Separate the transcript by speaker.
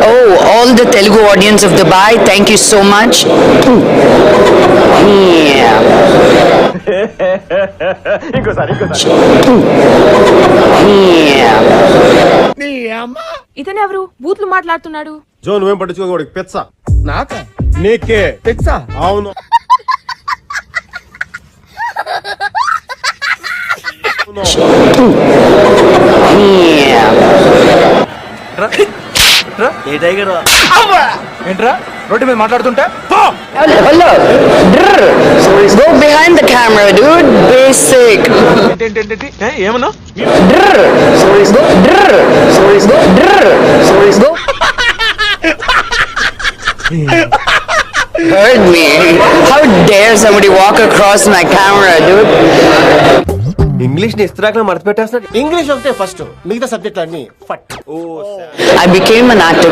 Speaker 1: Oh, all the Telugu audience of Dubai, thank you so much. Yeah. Yeah.
Speaker 2: ఇతను ఎవరు బూత్లు మాట్లాడుతున్నాడు?
Speaker 3: జో నువ్వేం పట్టించుకోకూడదు పెచ్చ
Speaker 4: నాకా
Speaker 3: నీకే
Speaker 4: తెచ్చా
Speaker 3: అవును
Speaker 4: ఏంట్రా రోడ్డు మీద మాట్లాడుతుంటే
Speaker 1: Hello. Drrr. Go behind the camera, dude. Basic.
Speaker 4: ఏమన్నా
Speaker 1: Drrr. Go. Drrr. Go. Drrr. Go. Heard me. How dare somebody walk across my camera, dude?
Speaker 5: English ని ఇస్త్రాక్ మర్చిపెట్టేస్తున్నాడు.
Speaker 3: ఇంగ్లీష్ ఒకటే ఫస్ట్ మిగతా సబ్జెక్ట్ అన్ని ఫట్
Speaker 1: I became an actor